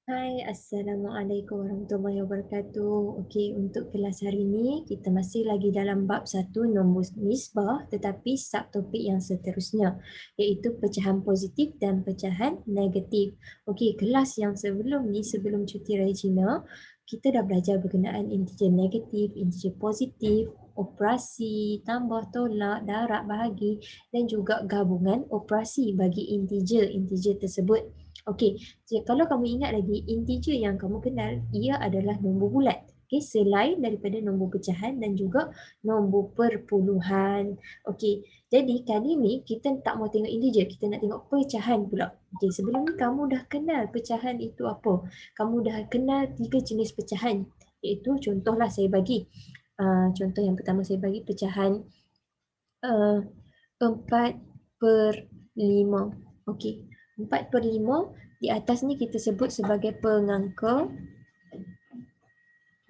Hai, Assalamualaikum warahmatullahi wabarakatuh. Okey, untuk kelas hari ini kita masih lagi dalam bab 1 nombor nisbah tetapi subtopik yang seterusnya iaitu pecahan positif dan pecahan negatif. Okey, kelas yang sebelum ni sebelum cuti raya Cina, kita dah belajar berkenaan integer negatif, integer positif, operasi, tambah, tolak, darab, bahagi dan juga gabungan operasi bagi integer tersebut. Okey, kalau kamu ingat lagi, integer yang kamu kenal, ia adalah nombor bulat. Okay, selain daripada nombor pecahan dan juga nombor perpuluhan. Okey, jadi kali ni kita tak mau tengok integer, kita nak tengok pecahan pula. Okey, sebelum ni kamu dah kenal pecahan itu apa? Kamu dah kenal 3 jenis pecahan. Iaitu contohlah saya bagi. Contoh yang pertama saya bagi pecahan uh, 4/5. Okey, 4/5 di atas ni kita sebut sebagai pengangka,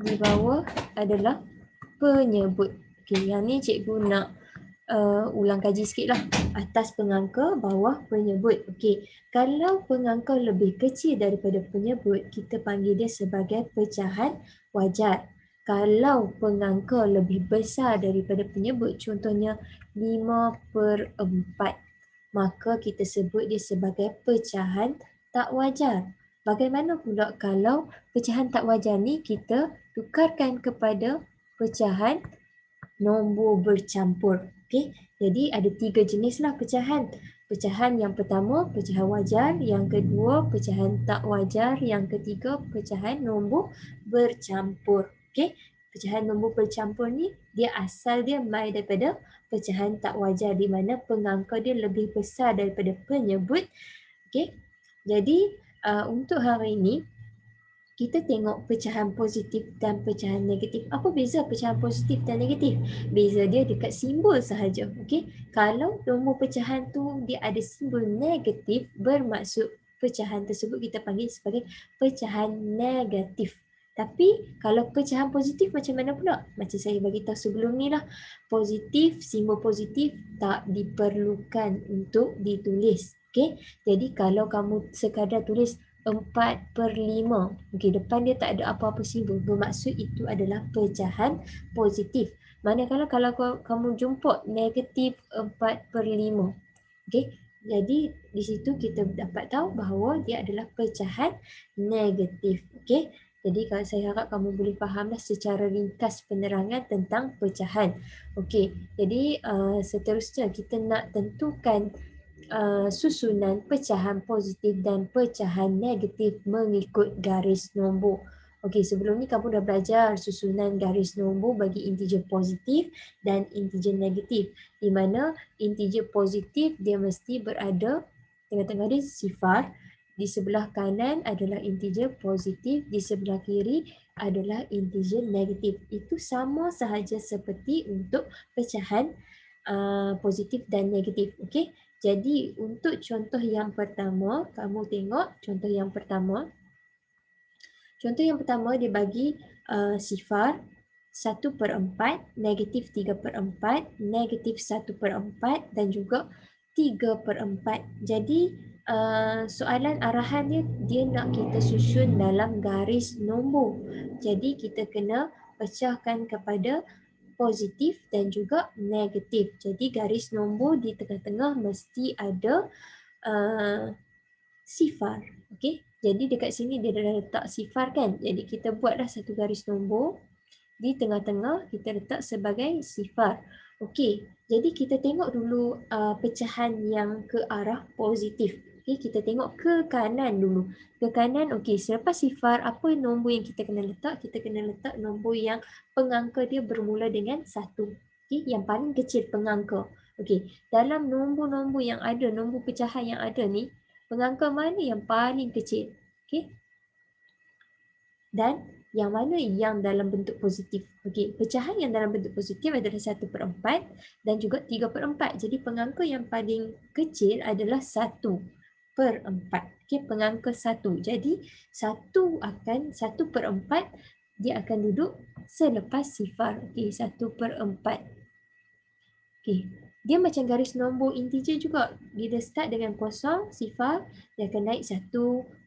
di bawah adalah penyebut. Okey, yang ni cikgu nak ulang kaji sikit lah. Atas pengangka, bawah penyebut. Okey, kalau pengangka lebih kecil daripada penyebut, kita panggil dia sebagai pecahan wajar. Kalau pengangka lebih besar daripada penyebut, contohnya 5/4, maka kita sebut dia sebagai pecahan tak wajar. Bagaimana pula kalau pecahan tak wajar ni kita tukarkan kepada pecahan nombor bercampur. Okey, jadi ada 3 jenislah pecahan. Pecahan yang pertama pecahan wajar, yang kedua pecahan tak wajar, yang ketiga pecahan nombor bercampur. Okey, pecahan nombor bercampur ni dia asal dia mai daripada pecahan tak wajar di mana pengangka dia lebih besar daripada penyebut. Okey, jadi untuk hari ini kita tengok pecahan positif dan pecahan negatif. Apa beza pecahan positif dan negatif? Beza dia dekat simbol sahaja. Okey, kalau nombor pecahan tu dia ada simbol negatif, bermaksud pecahan tersebut kita panggil sebagai pecahan negatif. Tapi kalau pecahan positif macam mana pula? Macam saya bagi tahu sebelum ni lah. Positif, simbol positif tak diperlukan untuk ditulis. Okey, jadi kalau kamu sekadar tulis 4/5. Okey, depan dia tak ada apa-apa simbol. Bermaksud itu adalah pecahan positif. Manakala kalau kamu jumpa negatif 4/5. Okey, jadi di situ kita dapat tahu bahawa dia adalah pecahan negatif. Okey, jadi kalau saya harap kamu boleh fahamlah secara ringkas penerangan tentang pecahan. Okey, jadi seterusnya kita nak tentukan susunan pecahan positif dan pecahan negatif mengikut garis nombor. Okey, sebelum ni kamu dah belajar susunan garis nombor bagi integer positif dan integer negatif. Di mana integer positif dia mesti berada tengah-tengah dia sifar, di sebelah kanan adalah integer positif, di sebelah kiri adalah integer negatif. Itu sama sahaja seperti untuk pecahan positif dan negatif. Okey. Jadi untuk contoh yang pertama, kamu tengok contoh yang pertama. Contoh yang pertama dia bagi sifar 1/4, negatif 3/4, negatif 1/4 dan juga 3/4. Jadi soalan arahan dia nak kita susun dalam garis nombor. Jadi kita kena pecahkan kepada positif dan juga negatif. Jadi garis nombor di tengah-tengah mesti ada sifar. Okey. Jadi dekat sini dia dah letak sifar kan. Jadi kita buatlah satu garis nombor. Di tengah-tengah kita letak sebagai sifar. Okey. Jadi kita tengok dulu pecahan yang ke arah positif. Okey, kita tengok ke kanan dulu. Ke kanan, okey, selepas sifar, apa nombor yang kita kena letak? Kita kena letak nombor yang pengangka dia bermula dengan 1. Okey, yang paling kecil pengangka. Okey, dalam nombor-nombor yang ada, nombor pecahan yang ada ni, pengangka mana yang paling kecil? Okey. Dan yang mana yang dalam bentuk positif? Okey, pecahan yang dalam bentuk positif adalah 1/4 dan juga 3/4. Jadi pengangka yang paling kecil adalah 1/4. Okey, pengangka 1. Jadi 1/4 dia akan duduk selepas sifar. Okey, 1/4. Okey. dia macam garis nombor integer juga. Bila start dengan kosong, sifar, dia akan naik 1,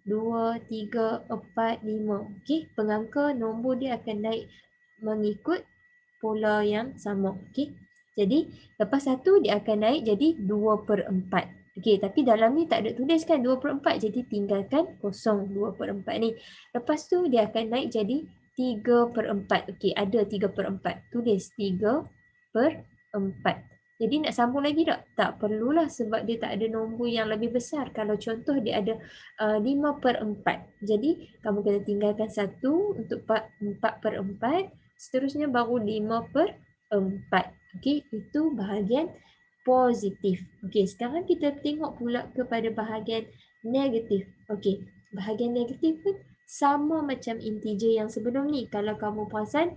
2, 3, 4, 5. Okey, pengangka nombor dia akan naik mengikut pola yang sama. Okey. Jadi, lepas 1 dia akan naik jadi 2/4. Okey, tapi dalam ni tak ada tulis kan 2/4. Jadi, tinggalkan kosong 2/4 ni. Lepas tu dia akan naik jadi 3/4. Okey, ada 3/4. Tulis 3/4. Jadi nak sambung lagi tak? Tak perlulah sebab dia tak ada nombor yang lebih besar. Kalau contoh dia ada 5/4. Jadi kamu kena tinggalkan 1 untuk 4/4. Seterusnya baru 5/4. Okey, itu bahagian positif. Okey, sekarang kita tengok pula kepada bahagian negatif. Okey, bahagian negatif pun sama macam integer yang sebelum ni. Kalau kamu perasan,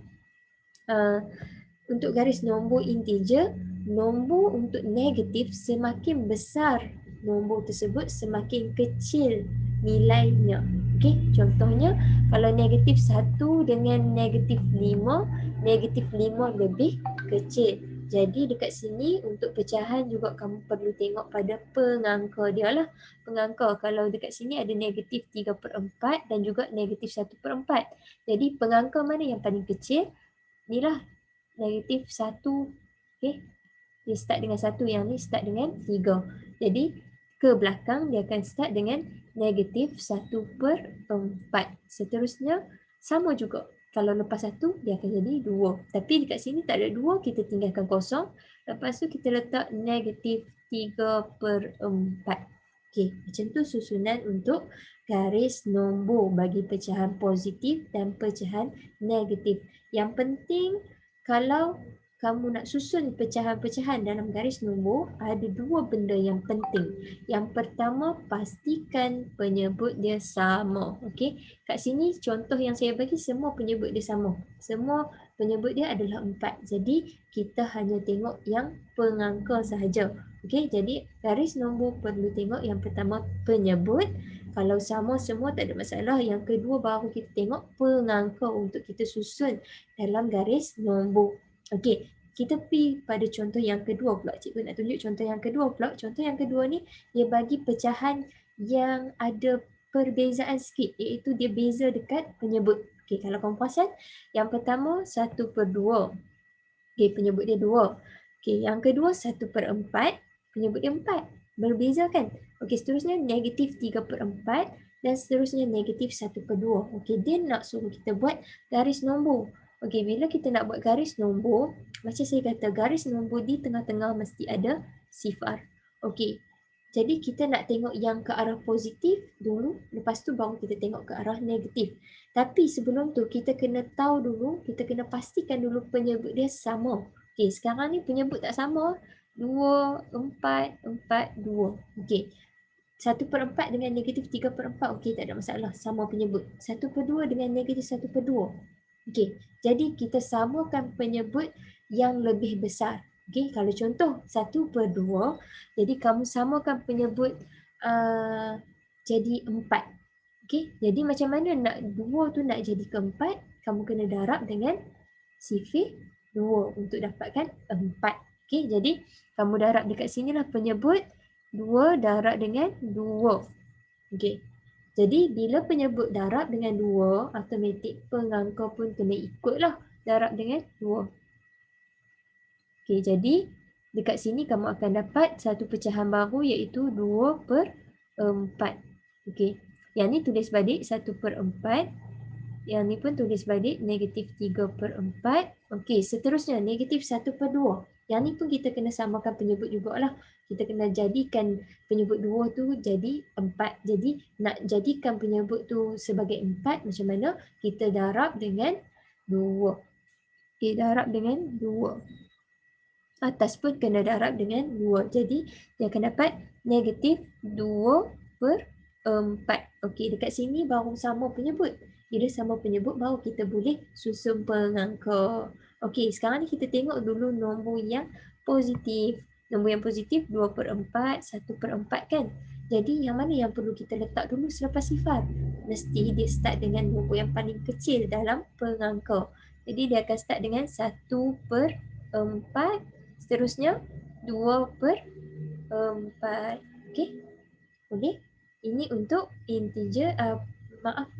untuk garis nombor integer, nombor untuk negatif semakin besar nombor tersebut, semakin kecil nilainya. Okey, contohnya kalau negatif 1 dengan negatif 5, negatif 5 lebih kecil. Jadi dekat sini untuk pecahan juga kamu perlu tengok pada pengangka dia lah. Pengangka, kalau dekat sini ada negatif 3/4 dan juga negatif 1/4. Jadi pengangka mana yang paling kecil? Inilah negatif 1. Okay. Dia start dengan 1, yang ni start dengan 3. Jadi ke belakang dia akan start dengan negatif 1/4. Seterusnya sama juga. Kalau lepas 1 dia akan jadi 2. Tapi dekat sini tak ada 2, kita tinggalkan kosong. Lepas tu kita letak negatif 3/4. Okay, macam tu susunan untuk garis nombor bagi pecahan positif dan pecahan negatif. Yang penting kalau kamu nak susun pecahan-pecahan dalam garis nombor, ada dua benda yang penting. Yang pertama, pastikan penyebut dia sama. Okey, kat sini contoh yang saya bagi semua penyebut dia sama. Semua penyebut dia adalah 4. Jadi, kita hanya tengok yang pengangka sahaja. Okey, jadi garis nombor perlu tengok yang pertama penyebut. Kalau sama semua tak ada masalah. Yang kedua baru kita tengok pengangka untuk kita susun dalam garis nombor. Okey, kita pergi pada contoh yang kedua pula. Cikgu nak tunjuk contoh yang kedua pula. Contoh yang kedua ni dia bagi pecahan yang ada perbezaan sikit, iaitu dia beza dekat penyebut. Okey, kalau kamu perasan, yang pertama 1/2. Okey, penyebut dia 2. Okey, yang kedua 1/4, penyebut dia 4. Berbeza kan? Okey, seterusnya negatif 3/4 dan seterusnya negatif 1/2. Okey, dia nak suruh kita buat garis nombor. Okey, bila kita nak buat garis nombor, macam saya kata, garis nombor di tengah-tengah mesti ada sifar. Okey, jadi kita nak tengok yang ke arah positif dulu, lepas tu baru kita tengok ke arah negatif. Tapi sebelum tu kita kena tahu dulu, kita kena pastikan dulu penyebut dia sama. Okey, sekarang ni penyebut tak sama. 2, 4, 4, 2. Okey, 1/4 dengan negatif 3/4. Okey, tak ada masalah. Sama penyebut. 1/2 dengan negatif 1/2. Okey, jadi kita samakan penyebut yang lebih besar. Okey, kalau contoh 1/2, jadi kamu samakan penyebut jadi 4. Okey, jadi macam mana nak 2 tu nak jadi ke 4? Kamu kena darab dengan sifir 2 untuk dapatkan 4. Okey, jadi kamu darab dekat sinilah penyebut 2 darab dengan 2. Okey. Jadi bila penyebut darab dengan 2, automatik pengangka pun kena ikutlah darab dengan 2. Okey, jadi dekat sini kamu akan dapat satu pecahan baru iaitu 2/4. Okey, yang ni tulis balik 1/4. Yang ni pun tulis balik negatif 3/4. Okey, seterusnya negatif 1/2. Yang ni pun kita kena samakan penyebut jugalah. Kita kena jadikan penyebut 2 tu jadi 4. Jadi nak jadikan penyebut tu sebagai 4 macam mana? Kita darab dengan 2. Okey, darab dengan 2. Atas pun kena darab dengan 2. Jadi dia akan dapat negatif 2/4. Okey, dekat sini baru sama penyebut. Bila sama penyebut baru kita boleh susun pengangka. Okey, sekarang ni kita tengok dulu nombor yang positif. Nombor yang positif 2/4, 1/4 kan? Jadi yang mana yang perlu kita letak dulu selepas sifar? Mesti dia start dengan nombor yang paling kecil dalam pengangka. Jadi dia akan start dengan 1/4. Seterusnya 2/4. Okey. Okey. Ini untuk integer,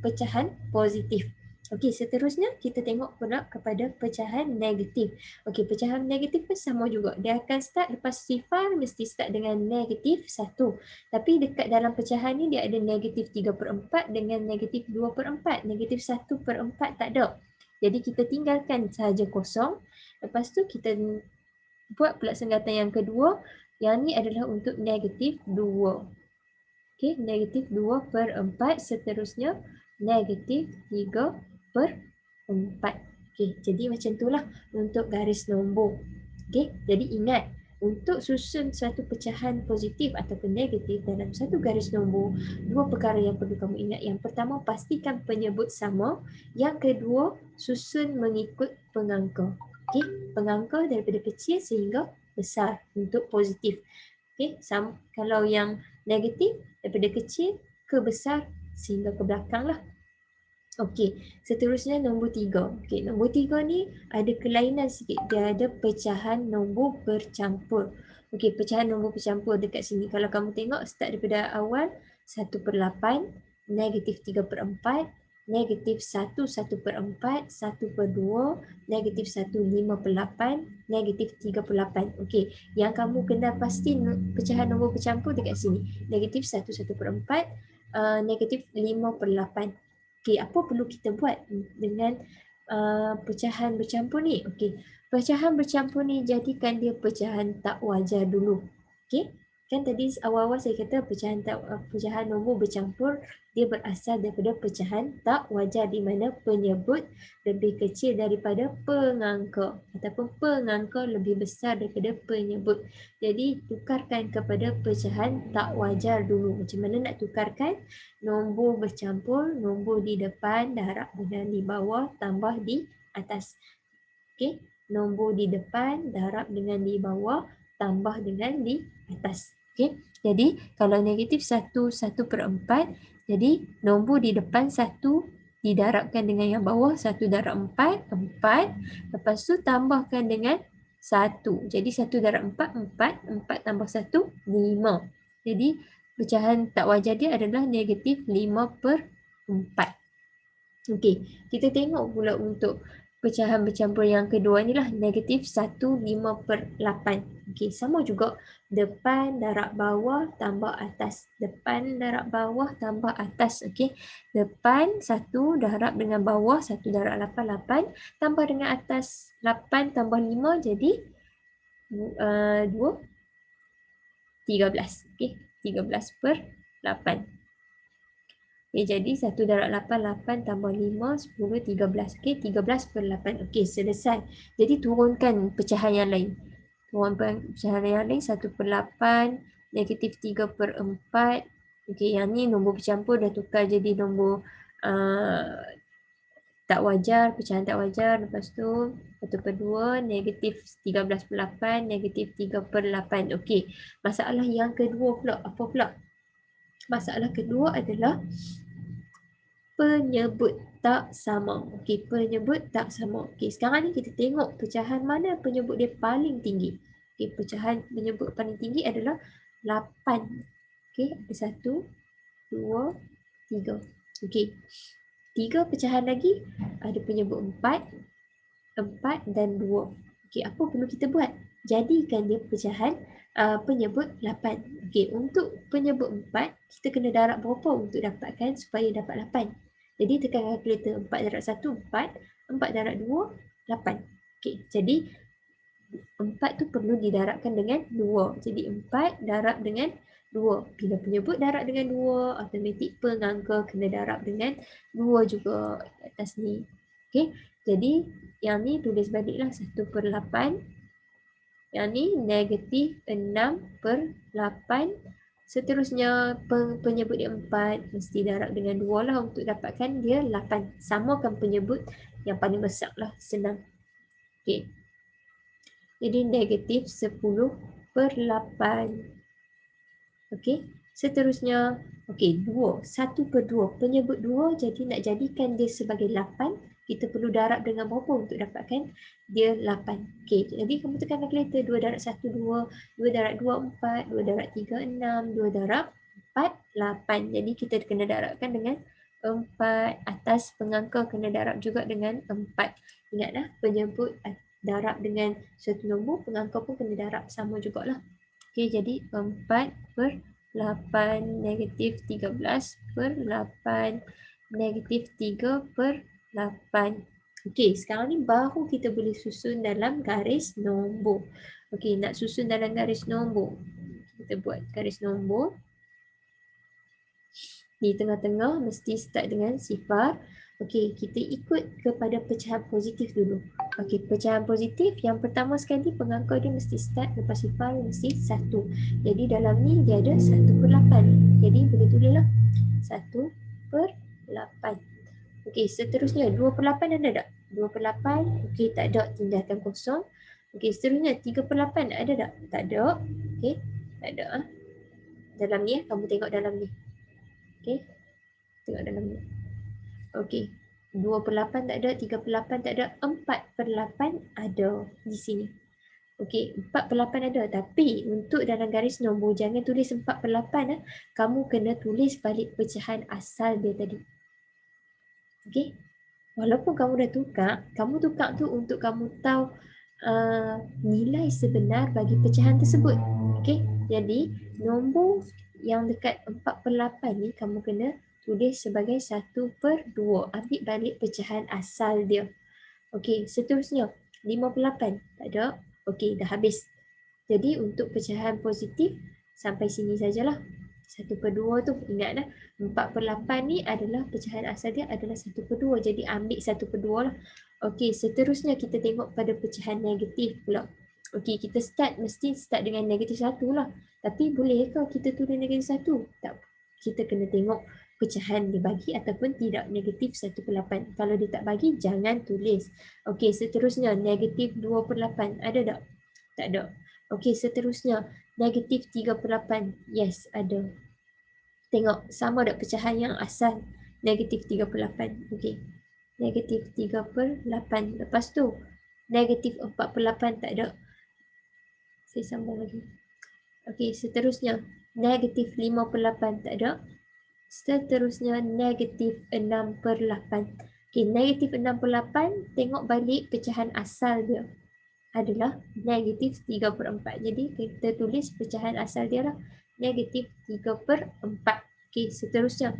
pecahan positif. Okey, seterusnya kita tengok pula kepada pecahan negatif. Okey, pecahan negatif pun sama juga. Dia akan start lepas sifar mesti start dengan negatif 1. Tapi dekat dalam pecahan ni dia ada negatif 3/4 dengan negatif 2/4. Negatif 1/4 tak ada. Jadi kita tinggalkan saja kosong. Lepas tu kita buat pula senggatan yang kedua. Yang ni adalah untuk negatif 2. Okey, negatif 2/4. Seterusnya negatif 3/4. Okey, jadi macam itulah untuk garis nombor. Okey, jadi ingat untuk susun satu pecahan positif ataupun negatif dalam satu garis nombor, dua perkara yang perlu kamu ingat. Yang pertama, pastikan penyebut sama. Yang kedua, susun mengikut pengangka. Okey, pengangka daripada kecil sehingga besar untuk positif. Okey, kalau yang negatif daripada kecil ke besar sehingga ke belakang lah. Okey, seterusnya nombor 3. Okey, nombor 3 ni ada kelainan sikit. Dia ada pecahan nombor bercampur. Okey, pecahan nombor bercampur dekat sini. Kalau kamu tengok start daripada awal 1/8, negatif 3/4, negatif 1 1/4, 1/2, negatif 1 5/8, negatif 3/8. Okey, yang kamu kena pasti pecahan nombor bercampur dekat sini. Negatif 1 1/4, negatif 5/8. Okey, apa perlu kita buat dengan pecahan bercampur ni? Okey, pecahan bercampur ni jadikan dia pecahan tak wajar dulu. Okey, kan tadi awal-awal saya kata pecahan nombor bercampur dia berasal daripada pecahan tak wajar di mana penyebut lebih kecil daripada pengangka ataupun pengangka lebih besar daripada penyebut. Jadi tukarkan kepada pecahan tak wajar dulu. Macam mana nak tukarkan? Nombor bercampur, nombor di depan darab dengan di bawah tambah di atas. Okey, nombor di depan darab dengan di bawah tambah dengan di atas. Okey, jadi kalau negatif 1 1/4, jadi nombor di depan 1 didarabkan dengan yang bawah 1 darab 4, 4. Lepas tu tambahkan dengan 1. Jadi 1 darab 4, 4. 4 tambah 1, 5. Jadi pecahan tak wajar dia adalah negatif 5/4. Okey, kita tengok pula untuk pecahan bercampur yang kedua ni lah, negatif 1 5/8. Okey, sama juga depan darab bawah tambah atas. Depan darab bawah tambah atas. Okey, depan 1 darab dengan bawah 1 darab 8, 8 tambah dengan atas 8 tambah 5 jadi 2 13. Okey, 13/8. Okay, jadi 1 darab 8, 8 tambah 5, 10, 13. Okey, 13/8. Okey, selesai. Jadi turunkan pecahan yang lain. Turunkan pecahan yang lain 1/8, negatif 3/4. Okey, yang ni nombor bercampur dah tukar jadi nombor tak wajar, pecahan tak wajar. Lepas tu 1/2, negatif 13/8, negatif 3/8. Okey, masalah yang kedua pula, apa pula? Masalah kedua adalah penyebut tak sama. Okey, penyebut tak sama. Okey, sekarang ni kita tengok pecahan mana penyebut dia paling tinggi. Okey, pecahan penyebut paling tinggi adalah 8. Okey, ada 1, 2, 3. Okey, 3 pecahan lagi ada penyebut 4, 4 dan 2. Okey, apa perlu kita buat? Jadikan dia pecahan penyebut 8. Okey, untuk penyebut 4, kita kena darab berapa untuk dapatkan supaya dapat 8? Jadi tekan kalkulator. 4 darab 1, 4. 4 darab 2, 8. Okey, jadi 4 tu perlu didarabkan dengan 2. Jadi 4 darab dengan 2. Bila penyebut darab dengan 2, automatik pengangka kena darab dengan 2 juga atas ni. Okey, jadi yang ni tulis baliklah 1/8. Yang ni negatif 6/8. Seterusnya penyebut dia 4 mesti darab dengan 2 lah untuk dapatkan dia 8. Samakan penyebut yang paling besar lah, senang. Okey, jadi negatif 10/8. Okey, seterusnya okey, 2, 1/2. Penyebut 2 jadi nak jadikan dia sebagai 8, kita perlu darab dengan berapa untuk dapatkan dia 8. Okey, jadi kamu tekan kalkulator 2 darab 1 2, 2 darab 2 4, 2 darab 3 6, 2 darab 4 8. Jadi kita kena darabkan dengan 4, atas pengangka kena darab juga dengan 4. Ingatlah penyebut darab dengan suatu nombor, pengangka pun kena darab sama jugalah. Okey, jadi 4 per 8 negatif 13 per 8 negatif 3 per 8. Okey, sekarang ni baru kita boleh susun dalam garis nombor. Okey, nak susun dalam garis nombor. Kita buat garis nombor. Di tengah-tengah mesti start dengan sifar. Okey, kita ikut kepada pecahan positif dulu. Okey, pecahan positif yang pertama sekali pengangka dia mesti start lepas sifar mesti 1. Jadi dalam ni dia ada 1/8. Jadi boleh tulislah 1/8. Okey, seterusnya 2/8 ada tak? 2/8. Okey, tak ada, tinggalkan kosong. Okey, seterusnya 3/8 ada tak? Tak ada. Okey, tak ada. Dalam ni kamu tengok dalam ni. Okey, tengok dalam ni. Okey, 2/8 tak ada, 3/8 tak ada, 4/8 ada di sini. Okey, 4/8 ada, tapi untuk dalam garis nombor jangan tulis 4/8. Kamu kena tulis balik pecahan asal dia tadi. Okey, walaupun kamu dah tukar tu untuk kamu tahu nilai sebenar bagi pecahan tersebut. Okey, jadi nombor yang dekat 4/8 ni kamu kena tulis sebagai 1/2. Ambil balik pecahan asal dia. Okey, seterusnya 5/8 tak ada. Okey, dah habis. Jadi untuk pecahan positif sampai sini sajalah. 1/2 tu ingatlah 4/8 ni adalah pecahan asal dia adalah 1/2. Jadi ambil 1/2 lah. Okey, seterusnya kita tengok pada pecahan negatif pula. Okey, kita mesti start dengan negatif 1 lah. Tapi bolehkah kita tulis negatif 1? Tak. Kita kena tengok pecahan dia bagi ataupun tidak. Negatif 1/8. Kalau dia tak bagi, jangan tulis. Okey, seterusnya negatif 2/8. Ada tak? Tak ada. Okey, seterusnya negatif 3/8. Yes, ada. Tengok, sama tak pecahan yang asal? Negatif 3/8. Okey. Negatif 3/8. Lepas tu, negatif 4/8 tak ada. Saya sambung lagi. Okey, seterusnya negatif 5/8 tak ada. Seterusnya negatif 6/8. Okey, negatif 6/8, tengok balik pecahan asal dia adalah negatif 3/4. Jadi kita tulis pecahan asal dia lah negatif 3/4. Okey, seterusnya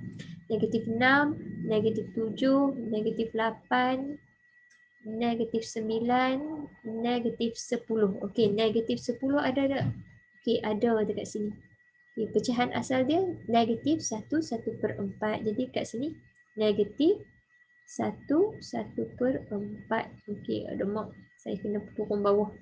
negatif 6, negatif 7, negatif 8, negatif 9, negatif 10. Okey, negatif 10 ada tak? Okey, ada dekat sini. Okay, pecahan asal dia negatif 1/4. Jadi kat sini negatif 1/4. Okey, ada mak. Saya kena turun bawah.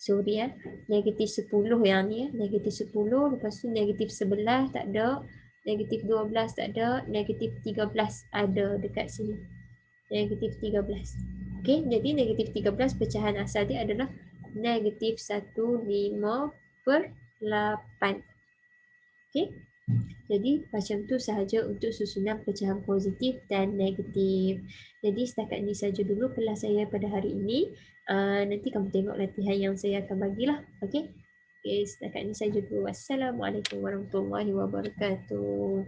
Sorry Negatif 10 yang ni Negatif 10. Lepas tu negatif 11 tak ada. Negatif 12 tak ada. Negatif 13 ada dekat sini. Negatif 13. Okey, jadi negatif 13 pecahan asal dia adalah negatif 1/5/8. Okey. Jadi macam tu sahaja untuk susunan pecahan positif dan negatif. Jadi setakat ini saja dulu kelas saya pada hari ini. Nanti kamu tengok latihan yang saya akan bagilah. Okey. Okey, setakat ini saja dulu. Wassalamualaikum warahmatullahi wabarakatuh.